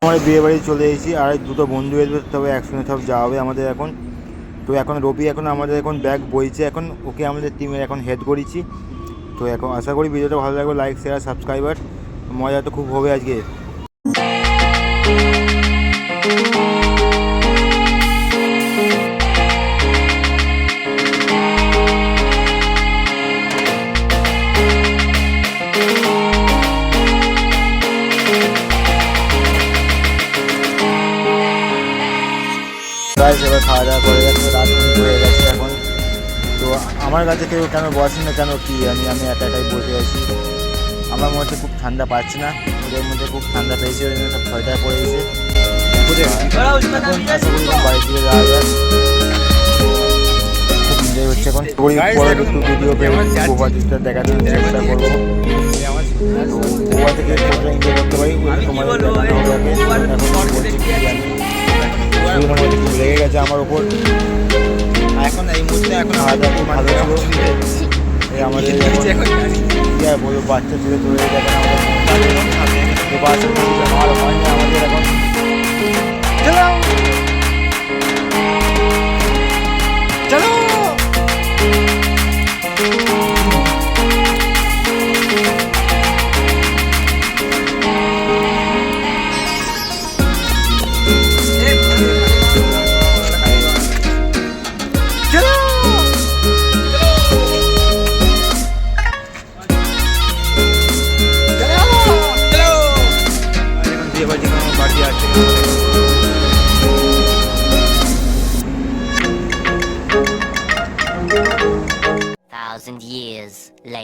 আমরা বিয়ে বাড়ি চলে এসেছি আর দুটো বন্ধু এসবে, তবে একসঙ্গে সব যাওয়া হবে আমাদের এখন। তো এখন রবি এখন আমাদের এখন ব্যাগ বইছে, এখন ওকে আমাদের টিমের এখন হেড করেছি। তো এখন আশা করি ভিডিওটা ভালো লাগবে, লাইক শেয়ার সাবস্ক্রাইবার, মজা তো খুব হবে আজকে। এবার খাওয়া দাওয়া করে গেছে, রাত হয়ে গেছে এখন। তো আমার কাছে কেউ কেন বসে না, কেন কি আমি একা একাই বসে আছি। আমার মধ্যে খুব ঠান্ডা পাচ্ছি না, ওদের মধ্যে খুব ঠান্ডা পেয়েছে, ওই জন্য সব ছয়টায় পড়ে গেছে। আশা করি বাড়ির দিকে যাওয়া যায়, খুব এনজয় হচ্ছে এখন। পরে একটু ভিডিও গোয়া দেখাতে চেষ্টা করবো, গোয়া থেকে কতটা এনজয় করতে পারি তোমাদের দেখানো হবে। এখন বলছি কি লেগে গেছে আমার ওপর এখন এই মুহূর্তে। এখন ভালো ছিল আমাদের বলবো, বাচ্চা ছেলে চলে দেখেন আমাদের বাচ্চা আমার হয়নি আমাদের এখন। চলো 1,000 years later.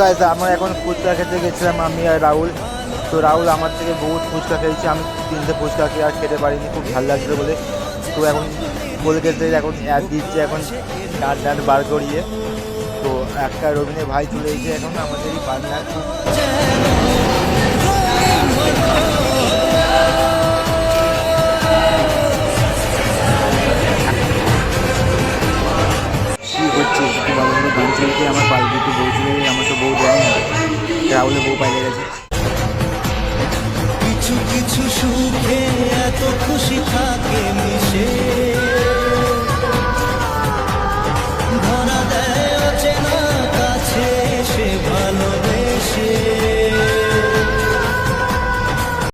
গাইস আমরা এখন ফুচকা খেতে গেছিলাম আমি আর রাহুল। তো রাহুল আমার থেকে বহুত ফুচকা খেয়েছে, আমি 3টে ফুচকা খেয়ে আর খেতে পারিনি, খুব ভালো লাগছিলো বলে। তো এখন কলকাতায় এখন অ্যাড দিচ্ছে, এখন ডাট বার করিয়ে। তো একটা রবীন্দ্র ভাই চলে এসেছে এখন আমাদেরই পার্টনার। কি হচ্ছে গান চলছে, আমার পাল দিতে বউ চলে, আমার তো বউ দেয় না, রাহুলের বউ পাইলে গেছে। কিছু কিছু সুখে এত খুশি থাকে মিশে।